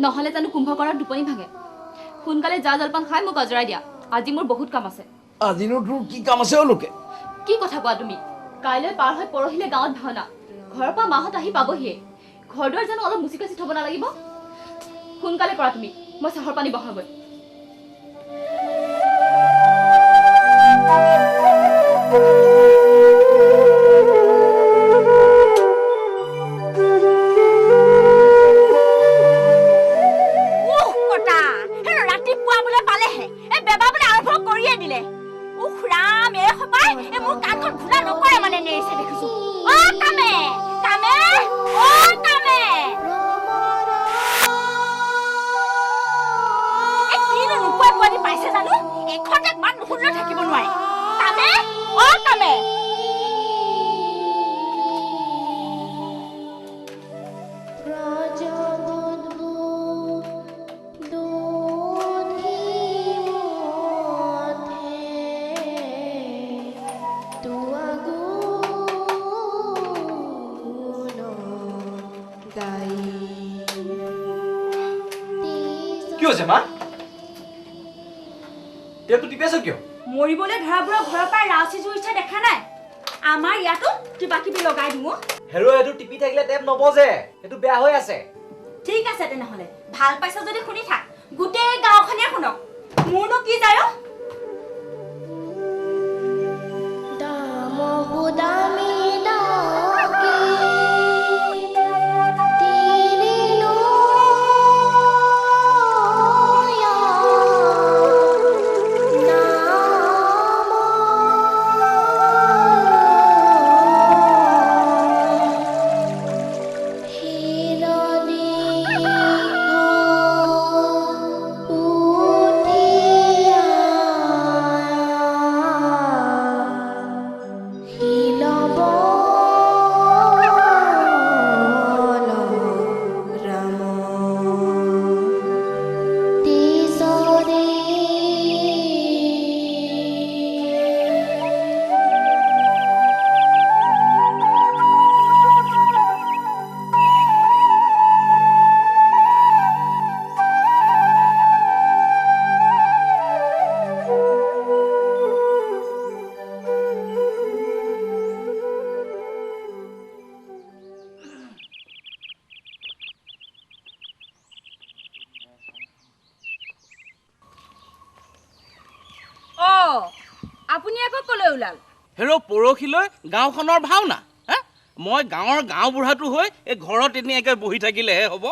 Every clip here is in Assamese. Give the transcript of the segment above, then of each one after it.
নহলে জানো কুম্ভকৰৰ টোপনি ভাঙে সোনকালে যা জলপান খাই মোক আজৰাই দিয়া আজি মোৰ বহুত কাম আছে আজিনো তোৰ কি কাম আছে লোকে কি কথা কোৱা তুমি কাইলৈ পাৰ হৈ পৰহিলে গাঁৱত ভাওনা ঘৰৰ পৰা মাহত আহি পাবহিয়ে ঘৰদুৱাৰ জানো অলপ মুচি কাচি থব নালাগিব সোনকালে কৰা তুমি মই চাহৰ পানী বহাবই মৰিবলৈ ধৰাবোৰৰ ঘৰৰ পৰা ৰাউচি জুইছে দেখা নাই আমাৰ ইয়াতো কিবা কিবি লগাই দিও হেৰো এটো টিপি থাকিলে টেপ নবজে এটো বেয়া হৈ আছে ঠিক আছে তেনেহলে ভাল পাইছ যদি শুনি থাক গোটেই গাঁওখনে শুনক মোৰনো কি যায় দামোদামি আপুনি আকৌ কলৈ ওলাল হেৰো পৰহিলৈ গাঁওখনৰ ভাওনা মই গাঁৱৰ গাঁও বুঢ়াটো হৈ এই ঘৰত এনেকৈ বহি থাকিলেহে হ'ব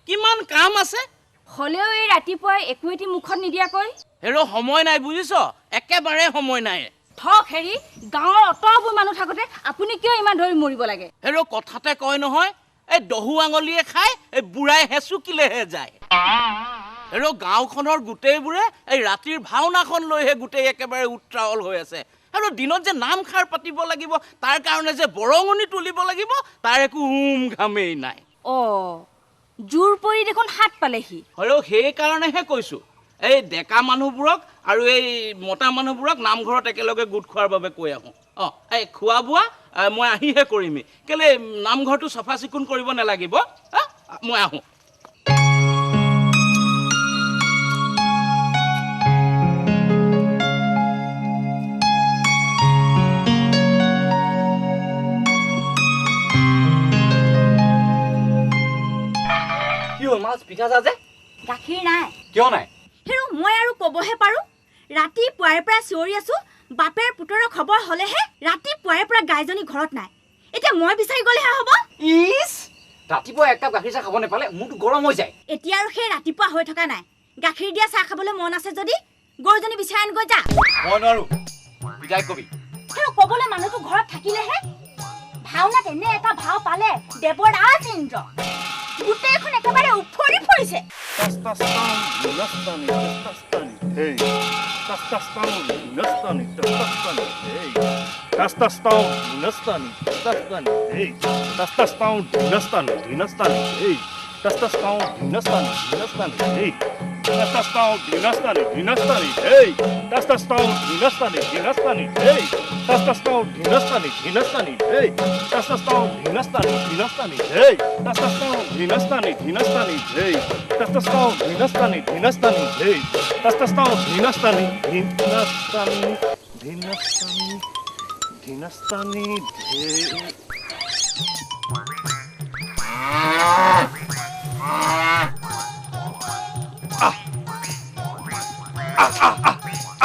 কিমান কাম আছে হলেও এই ৰাতিপুৱাই একো এটি মুখত নিদিয়াকৈ হেৰো সময় নাই বুজিছ একেবাৰে সময় নাই থক হেৰি গাঁৱৰ অতবোৰ মানুহ থাকোঁতে আপুনি কিয় ইমান ধৰি মৰিব লাগে হেৰ' কথাতে কয় নহয় এই দহু আঙুলিয়ে খাই এই বুঢ়াই হেঁচুকিলেহে যায় হেৰ' গাঁওখনৰ গোটেইবোৰে এই ৰাতিৰ ভাওনাখন লৈহে গোটেই একেবাৰে উত্ৰাৱল হৈ আছে আৰু দিনত যে নামষাৰ পাতিব লাগিব তাৰ কাৰণে যে বৰঙণি তুলিব লাগিব তাৰ একো ঘামেই নাই জোৰ পৰি দেখোন হাত পালেহি আৰু সেইকাৰণেহে কৈছোঁ এই ডেকা মানুহবোৰক আৰু এই মতা মানুহবোৰক নামঘৰত একেলগে গোট খোৱাৰ বাবে কৈ আহোঁ এই খোৱা বোৱা মই আহিহে কৰিমেই কেলে নামঘৰটো চাফা চিকুণ কৰিব নালাগিব মই আহোঁ কি হ'ল মাছ পিঠা যা যে গাখীৰ নাই কিয় নাই হেৰু মই আৰু ক'বহে পাৰোঁ ৰাতিপুৱাৰে পৰা চিঞৰি আছোঁ বাপেৰ পুতৰৰ খবৰ হ'লেহে ৰাতিপুৱাৰে পৰা গাইজনী ঘৰত নাই এতিয়া মই বিচাৰি গ'লেহে হ'ব ইছ ৰাতিপুৱা এক কাপ গাখীৰ চাহ খাব নাপালে মোৰতো গৰম হৈ যায় এতিয়া আৰু সেই ৰাতিপুৱা হৈ থকা নাই গাখীৰ দিয়া চাহ খাবলৈ মন আছে যদি গৰুজনী বিচাৰি আনগৈ যা মই নোৱাৰো বিদায় কবি হেৰু ক'বলৈ মানুহটো ঘৰত থাকিলেহে ভাওনাত এনে এটা ভাও পালে দেৱৰ ৰাজ ইন্দ্ৰ গোটেইখন একেবাৰে উফৰি পৰিছে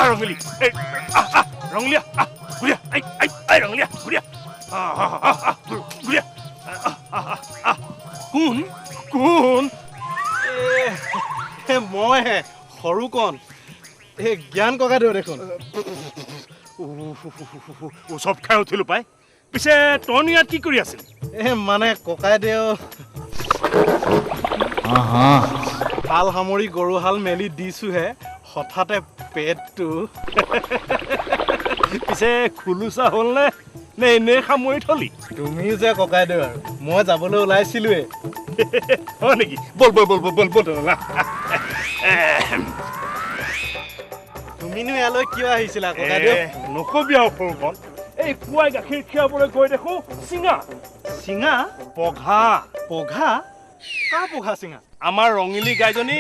Rongli, Ronglia, Gulia, I Ronglia, Gulia, Gulia, Kun, মই সৰু কণ এই জ্ঞান ককা দেউ দেখোন চব খাই উঠিলো পাই পিছে তই ইয়াত কি কৰি আছিল মানে ককাই দেউ হাল সামৰি গৰু হাল মেলি দিছোহে হঠাতে পেটটো পিছে খুলুচা হ'ল নে এনেই সামৰি থলি তুমি যে ককাই দেউ আৰু মই যাবলৈ ওলাইছিলোৱে হয় নেকি বল তুমিনো ইয়ালৈ কিয় আহিছিলা ককাই দেউ নকবি আৰু সৰুখন এই পুৱাই গাখীৰ খীৰাবলৈ গৈ দেখো চিঙা পঘা কাৰ পঘা চিঙা আমাৰ ৰঙিলী গাইজনী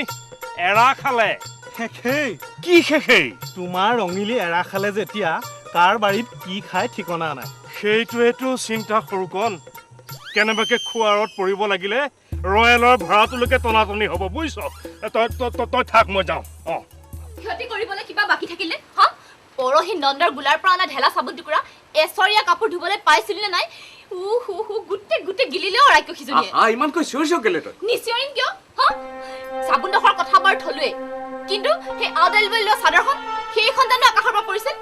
এৰা খালে শেষেই কি শেষেই তোমাৰ ৰঙিলী এৰা খালে যেতিয়া কাৰ বাৰীত কি খাই ঠিকনা নাই সেইটোৱেতো চিন্তা সৰুকণ কেনেবাকে খোৱাৰত পৰিব লাগিলে ৰয়েলৰ ভাড়াটোলৈকে টনাটনি হ'ব বুজিছ তই থাক মই যাওঁ ক্ষতি কৰিবলৈ কিবা বাকী থাকিলে পৰহি নন্দৰ গোলাৰ পৰা অনা ঢেলা চাবোন টুকুৰা এচৰীয়া কাপোৰ ধুবলৈ পাইছিল নে নাই গোটেই গিলিলেও ৰাইক খিজনীয়ে ইমানকৈ চিঞৰিছ কেলে তই নিচিঞৰিম কিয় চাবোন ডোখৰ কথা বাৰু থলোৱে কিন্তু সেই আউডাল বুলি লোৱা চাদৰখন সেইখন জানো আকাশৰ পৰা পৰিছিল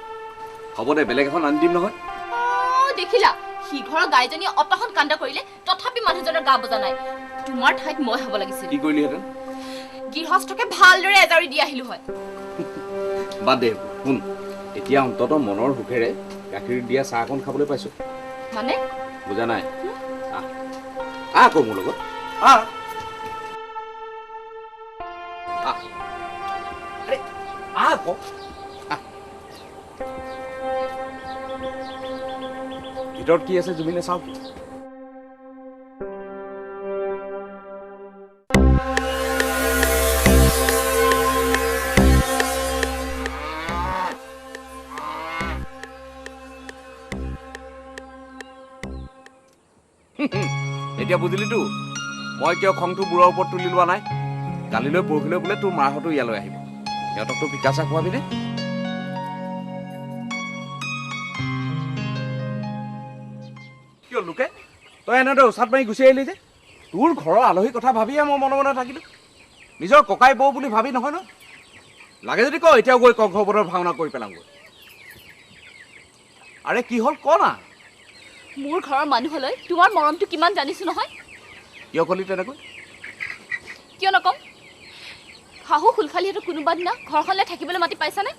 হ'ব দে বেলেগ এখন আনি দিম নহয় দেখিলা সি ঘৰৰ গাইজনীয়ে অতখন কাণ্ড কৰিলে তথাপি মানুহজনৰ গা বজা নাই তোমাৰ ঠাইত মই হ'ব লাগিছিল কি কৰিলিহেঁতেন গৃহস্থকে ভালদৰে এজাৰি দি আহিলো হয় বাদ দে শুন এতিয়া অন্ততঃ মনৰ সুখেৰে গাখীৰ দিয়া চাহ অকণ খাবলৈ পাইছো মানে বুজা নাই আকৌ মোৰ লগত ভিতৰত কি আছে জুবিনে চাওক এতিয়া বুজিলিতো মই কিয় খংটো বুঢ়াৰ ওপৰত তুলি লোৱা নাই কালিলৈ পৰহিলৈ বোলে তোৰ মাহঁতো ইয়ালৈ আহিব সিহঁতকতো পিঠা চাহ খোৱাবিনে কিয় লোকে তই এনেদৰে উচাত মাৰি গুচি আহিলি যে তোৰ ঘৰৰ আলহীৰ কথা ভাবিয়ে মই মনে মনে থাকিলোঁ নিজৰ ককাই বৌ বুলি ভাবি নহয় ন লাগে যদি ক এতিয়াও গৈ কংসবধৰ ভাওনা কৰি পেলাওঁগৈ আৰে কি হ'ল ক না মোৰ ঘৰৰ মানুহলৈ তোমাৰ মৰমটো কিমান জানিছো নহয় কিয় কলি তেনেকৈ কিয় নকম শাহু খুলখালিহঁতৰ কোনোবা দিনা ঘৰখনলৈ থাকিবলৈ মাতি পাইছানে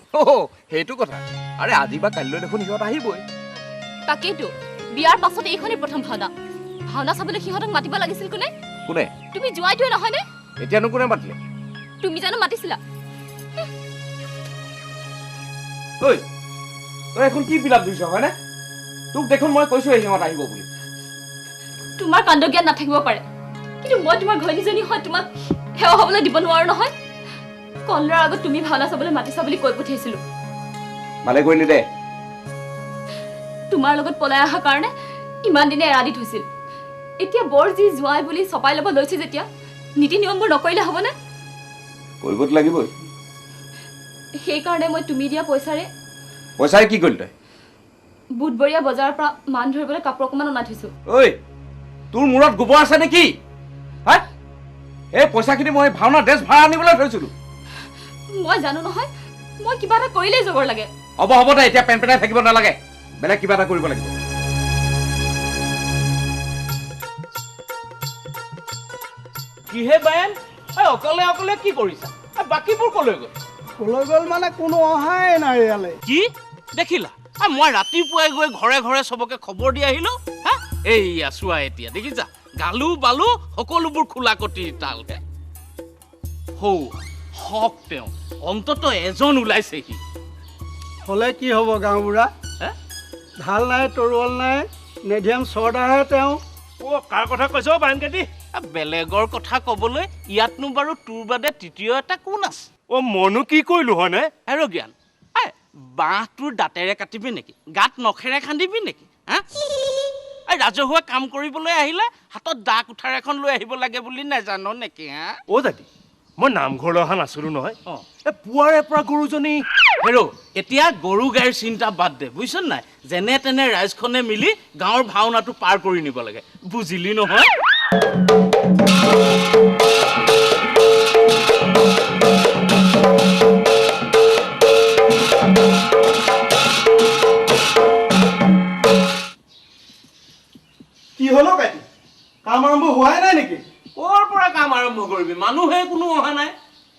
সেইটো কথা আৰে আজি বা কাইলৈ দেখোন সিহঁত আহিবই তাকেইতো বিয়াৰ পাছত এইখনেই প্ৰথম ভাওনা চাবলৈ সিহঁতক মাতিব লাগিছিল কোনে কোনে তুমি যোৱাইটোৱে নহয়নে এতিয়ানো কোনে মাতিলে তুমি জানো মাতিছিলা ঐ তই এখন কি ফিলাপ দিছ হয়নে তোক দেখোন মই কৈছো সিহঁত আহিব বুলি তোমাৰ কাণ্ড জ্ঞান নাথাকিব পাৰে কিন্তু মই তোমাৰ ঘৈণীজনী হয় তোমাক সেৱা হ'বলৈ দিব নোৱাৰো নহয় কলৰাৰ আগত তুমি ভাওনা চাবলৈ মাতিছা বুলি কৈ পঠিয়াইছিলো ভালে কৰিলি দে তোমাৰ লগত পলাই অহাৰ কাৰণে ইমান দিনে এৰা দি থৈছিল এতিয়া বৰ যি জোৱাই বুলি চপাই ল'ব লৈছে যেতিয়া নীতি নিয়মবোৰ নকৰিলে হ'বনে কৰিবতো লাগিবই সেইকাৰণে মই তুমি দিয়া পইচাৰে কি কৰিলি তই বুধবৰীয়া বজাৰৰ পৰা মান ধৰিবলৈ কাপোৰ অকণমান অনাই থৈছো ঐ তোৰ মূৰত গোবৰ আছে নেকি হা এই পইচাখিনি মই ভাওনা ড্ৰেছ ভাড়া আনিবলৈ থৈছিলো মই জানো নহয় মই কিবা এটা কৰিলেই জবৰ লাগে হ'ব দে এতিয়া পেন পেনাই থাকিব নালাগে বেলেগ কিবা এটা কৰিব লাগিব কিহে বায়েন অকলে অকলে কি কৰিছা বাকীবোৰ কলৈ গ'ল কলৈ গ'ল মানে কোনো অহাই নাই ইয়ালৈ কি দেখিলা মই ৰাতিপুৱাই গৈ ঘৰে ঘৰে চবকে খবৰ দি আহিলো হা এইয়া চোৱা এতিয়া দেখিছা গালু বালু সকলোবোৰ খোলা কটিৰ তালহে হৌ হক তেওঁ অন্তত এজন ওলাইছেহি হ'লে কি হ'ব গাঁওবুঢ়া ঢাল নাই তৰোৱাল নাই নেধিয়াম চৰ্দাৰহে তেওঁ কাৰ কথা কৈছ বায়ন কাটি বেলেগৰ কথা কবলৈ ইয়াতনো বাৰু তোৰ বাদে তৃতীয় এটা কোন আছে মইনো কি কৰিলো হয়নে হেৰ জ্ঞান বাঁহ তোৰ দাঁতেৰে কাটিবি নেকি গাত নখেৰে খান্দিবি নেকি হা ৰাজহুৱা কাম কৰিবলৈ আহিলে হাতত দা কুঠাৰ এখন লৈ আহিব লাগে বুলি নাজানো নেকি হা দাদী মই নামঘৰলৈ অহা নাছিলো নহয় পুৱাৰে পৰা গৰুজনী হেৰ এতিয়া গৰু গাইৰ চিন্তা বাদ দে বুজিছ নাই যেনে তেনে ৰাইজখনে মিলি গাঁৱৰ ভাওনাটো পাৰ কৰি নিব লাগে বুজিলি নহয় কি হ'ল কাটি কাম আৰম্ভ হোৱাই নাই নেকি ক'ৰ পৰা কাম আৰম্ভ কৰিবি মানুহে কোনো অহা নাই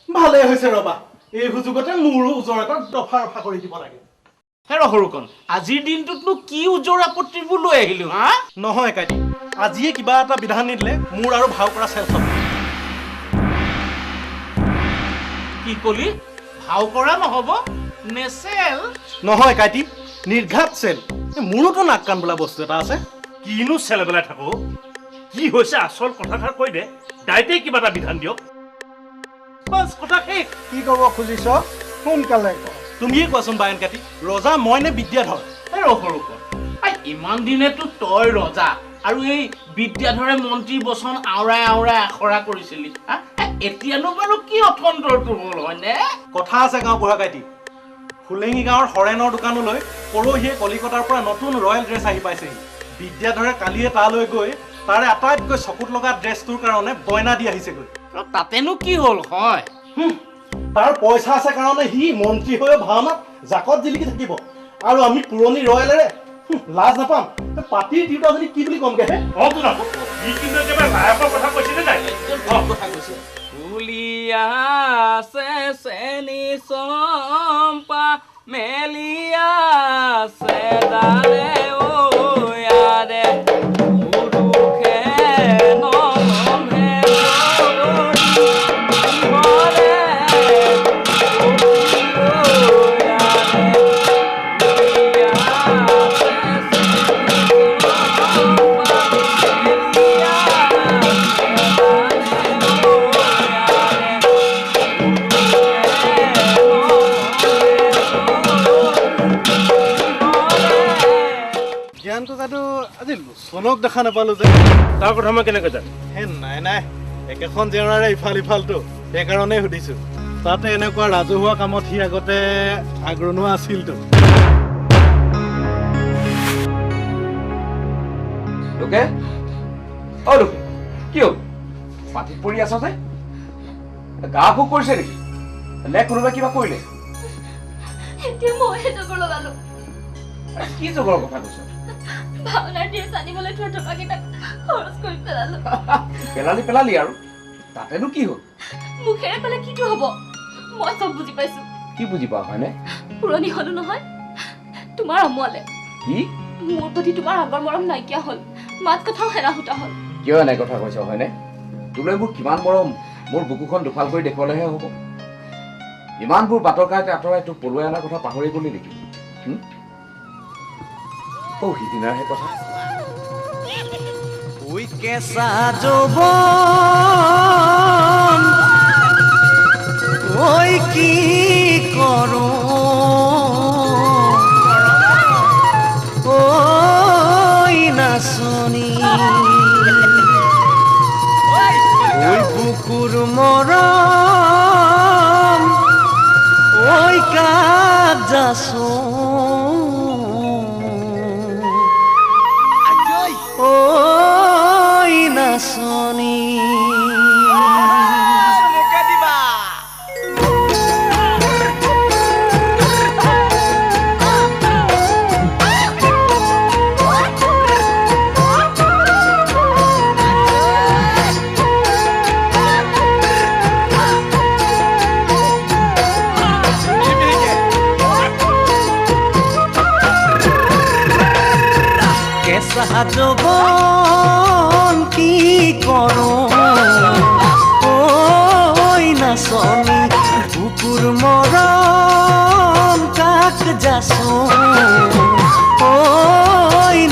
ভালে হৈছে ৰবা এই সুযোগতে মোৰো ওজৰ এটা দফা ৰফা কৰি দিব লাগে হেৰ সৰুকণ আজিৰ দিনটোতনো কি ওজৰ আপত্তিবোৰ লৈ আহিলো হা নহয় কাটি আজিয়ে কিবা এটা বিধান নিদিলে মোৰ আৰু ভাও কৰা চেল খাব কি কলি ভাও কৰা নহ'ব নেচেল নহয় কাটি নিৰ্ঘাত চেল মোৰোতো নাক কাণ বোলা বস্তু এটা আছে কিনো চেলে বেলাই থাকো কি হৈছে আচল কথাষাৰ কৈ দে দাইতেই কিবা এটা বিধান দিয়ক বাছ কথা শেষ কি ক'ব খুজিছ সোনকালে ক তুমিয়ে কোৱাচোন বায়ন কাটি ৰজা মই নে বিদ্যাধৰ হেৰ সৰুকণ ইমান দিনেতো তই ৰজা আৰু এই বিদ্যাধৰে মন্ত্ৰী বচন আওৰাই আওৰাই আখৰা কৰিছিলি এতিয়ানো বাৰু কি অথন্তৰটো হ'ল হয়নে কথা আছে গাঁও বুঢ়া কাটি ফুলেঙি গাঁৱৰ হৰেণৰ দোকানলৈ পৰহিয়ে কলিকতাৰ পৰা নতুন ৰয়েল ড্ৰেছ আহি পাইছেহি বিদ্যাধৰে কালিয়ে তালৈ গৈ তাৰে আটাইতকৈ চকুত লগা ড্ৰেছটোৰ কাৰণে বইনা দি আহিছেগৈ তাতেনো কি হ'ল হয় তাৰ পইচা আছে কাৰণে সি মন্ত্ৰী হৈ ভাওনাত জাকত জিলিকি থাকিব আৰু আমি পুৰণি ৰয়েলেৰে লাজ নাপাম পাতিৰ তিৰোতাজনী কি বুলি ক'মগে হে তো না ই কিন্তু একেবাৰে লায়কৰ কথা কৈছিলে নাই কথা কৈছে উলিয়াছে চেনি চম্পা মেলিয়াছে দাৰে ও ইয়াৰে পুৰুষে নমে আজি লোচনক দেখা নাপালো যে তাৰ কথা মই কেনেকৈ জানো নাই একেখন জেওৰাৰে ইফাল ইফালটো সেইকাৰণেই সুধিছো তাতে এনেকুৱা ৰাজহুৱা কামত সি আগতে আগ্ৰহ আছিলতো লোকে কি হ'ল পাতিত পৰি আছ যে গা খুব কৰিছে নেকি নে কোনোবাই কিবা কৰিলে এতিয়া মইহে জগৰ লগালো কি জগৰ কথা কৈছ ভাওনাৰ ড্ৰেছ আনিবলৈ থোৱা টকাকেইটা খৰচ কৰি পেলালো পেলালি আৰু তাতেনো কি হ'ল মুখেৰে ক'লে কিটো হ'ব মই চব বুজি পাইছো কি বুজি পাওঁ হয়নে পুৰণি হলো নহয় তোমাৰ অমলে কি মোৰ প্ৰতি তোমাৰ আগৰ মৰম নাইকিয়া হ'ল মাত কথাও হেৰা হোতা হ'ল কিয় এনে কথা কৈছ হয়নে তোলৈ মোৰ কিমান মৰম মোৰ বুকুখন দুফাল কৰি দেখুৱালেহে হ'ব ইমানবোৰ বাটৰ কাইতে আঁতৰাই তোক পলুৱাই অনাৰ কথা পাহৰি গলি নেকি সিদিনাৰহে কথা ঐ কেঁচা যৌৱন ঐ কি কৰো ঐ নাচনী ঐ বুকুৰ মৰম ঐ কাক যাচো ঐ নাচনী কেঁচা যৌৱন কি কৰো ঐ নাচনী বুকুৰ মৰম কাক যাচো ঐ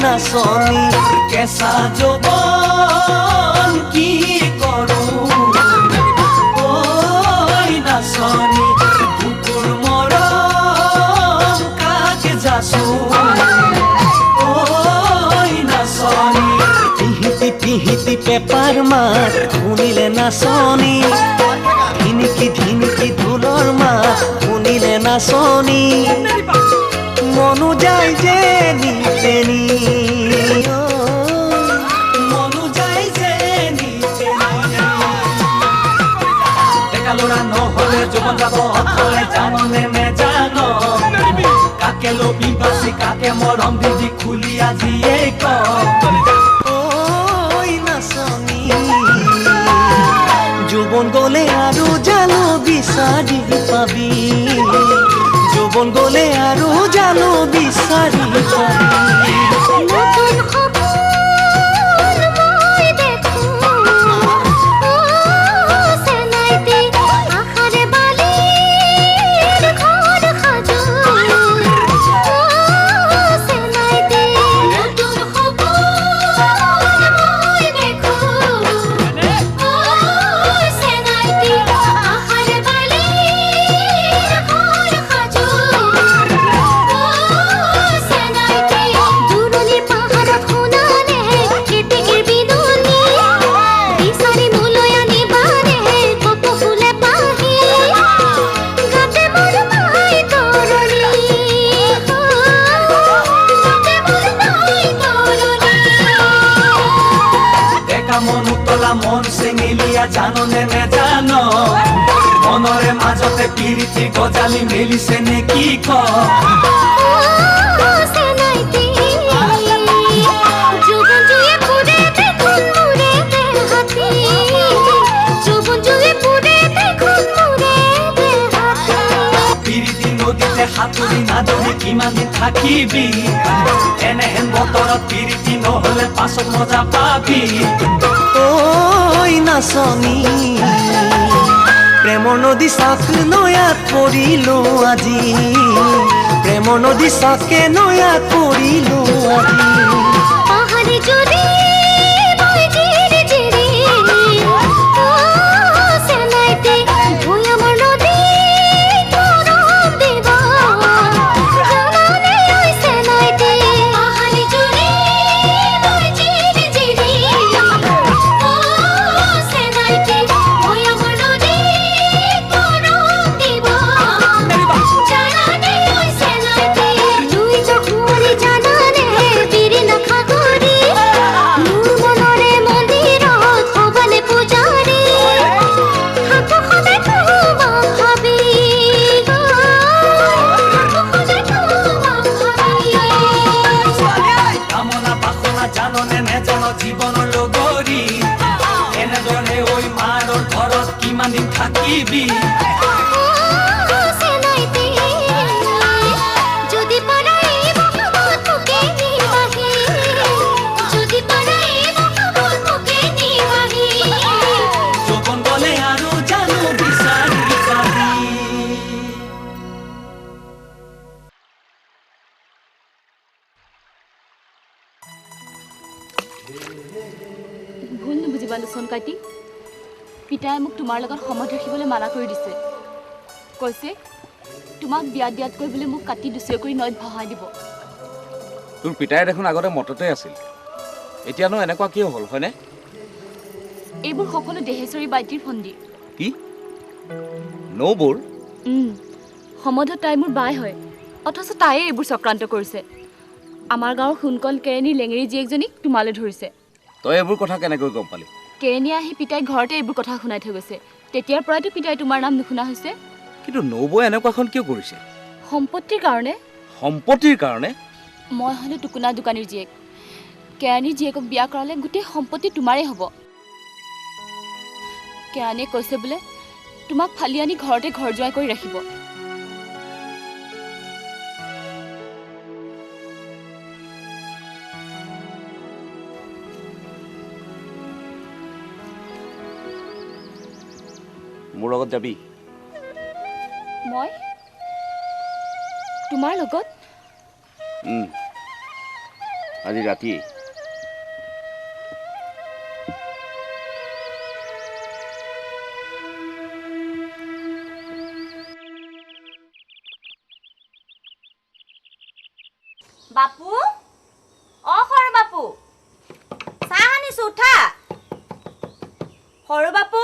নাচনী কেঁচা যৌৱন কি কৰো ঐ নাচনী বুকুৰ মৰম কাক যাচো পিহিতি পেপাৰ মাত শুনিলে নাচনী ধিনিকি ঢোলৰ মাত শুনিলে নাচনী মনো যায় যে নিতেনি মনো যায় যে ডেকা ল'ৰা নহ'লে জীৱন যাব অথলে জাননে নেজান কাকে লবি বাচি কাকে মৰম দিদি খুলি আজিয়ে ক যৌৱন গলে আৰু জানো বিচাৰি পাবি যৌৱন গলে আৰু জানো বিচাৰি পাবি নতুন সপোন মই দেখো চেনাইতে আশাৰে বালিৰ ঘৰ সাজো চেনাইতে নতুন সপোন মই দেখো চেনাইতে আশাৰে বালিৰ ঘৰ সাজো চেনাইতে দূৰণিৰ পাহাৰত শুনানে কেতেকীৰ বিনুনি বিচাৰি মোলৈ আনিবানে কপৌ ফুলে পাহি গাতে মোৰ মাই তৰণি গাতে মোৰ মাই তৰণি ডেকা মন উতলা মন চেঙেলীয়া জাননে নেজান মনৰে মাজতে পিৰিতি গজালি মেলিছে নে কি ক চেনাইতে যৌৱন জুয়ে পুৰে দেখোন মোৰে দেহাতে যৌৱন জুয়ে পুৰে দেখোন মোৰে দেহাতে পিৰিতি নদীতে সাঁতুৰি নাদৰি কিমান দিন থাকিবি এনেহেন বতৰত পিৰিতি নহ'লে পাছত মজা পাবি ঐ নাচনী প্ৰেমৰ নদী চাক নয়াত পৰিলো আজি প্ৰেমৰ নদী চাকে নয়াত পৰিলো আজি পাহাড়ে জুড়ে বই জিরে জিরে চেনাইতে ভুই আমার নদী গরম দেব জানানে ওই চেনাইতে পাহাড়ে জুড়ে বই জিরে জিরে চেনাইতে ভুই আমার নদী গরম দেব জানানে ওই চেনাইতে তুই যখন জানানে বীর না খাগরি নকৰিবা লোচন কাইটি পিতাই মোক তোমাৰ লগত সময় ৰাখিবলৈ মানা কৰি দিছে কৈছে তোমাক বিয়া দিয়াতকৈ বোলে মোক কাটি দুচিয়া কৰি নৈত ভহাই দিব তোৰ পিতাই দেখোন আগতে মততে আছিল এতিয়ানো এনেকুৱা কিয় হ'ল হয়নে এইবোৰ সকলো দেহেশ্বৰী বাইটিৰ ফন্দি কি নৌবোৰ সমধত তাই মোৰ বাই হয় অথচ তাইয়ে এইবোৰ চক্ৰান্ত কৰিছে আমাৰ গাঁৱৰ সোণকল কেৰেণীৰ লেঙেৰী জীয়েকজনীক তোমালৈ ধৰিছে তই এইবোৰ কথা কেনেকৈ গম পালি কেৰেণী আহি পিতাই ঘৰতে এইবোৰ কথা শুনাই থৈ গৈছে তেতিয়াৰ পৰাইতো পিতাই তোমাৰ নাম নুশুনা হৈছে কিন্তু নৌবই এনেকুৱাখন কিয় কৰিছে সম্পত্তিৰ কাৰণে সম্পত্তিৰ কাৰণে মই হ'লো টুকুনা দোকানীৰ জীয়েক কেৰাণীৰ জীয়েকক বিয়া কৰালে গোটেই সম্পত্তি তোমাৰেই হ'ব কেৰাণীয়ে কৈছে বোলে তোমাক ফালি আনি ঘৰতে ঘৰ জোৱাই কৰি ৰাখিব মোৰ লগত যাবি মই তোমাৰ লগত আজি ৰাতি বাপু অ সৰু বাপু চাহ আনিছো উঠা সৰু বাপু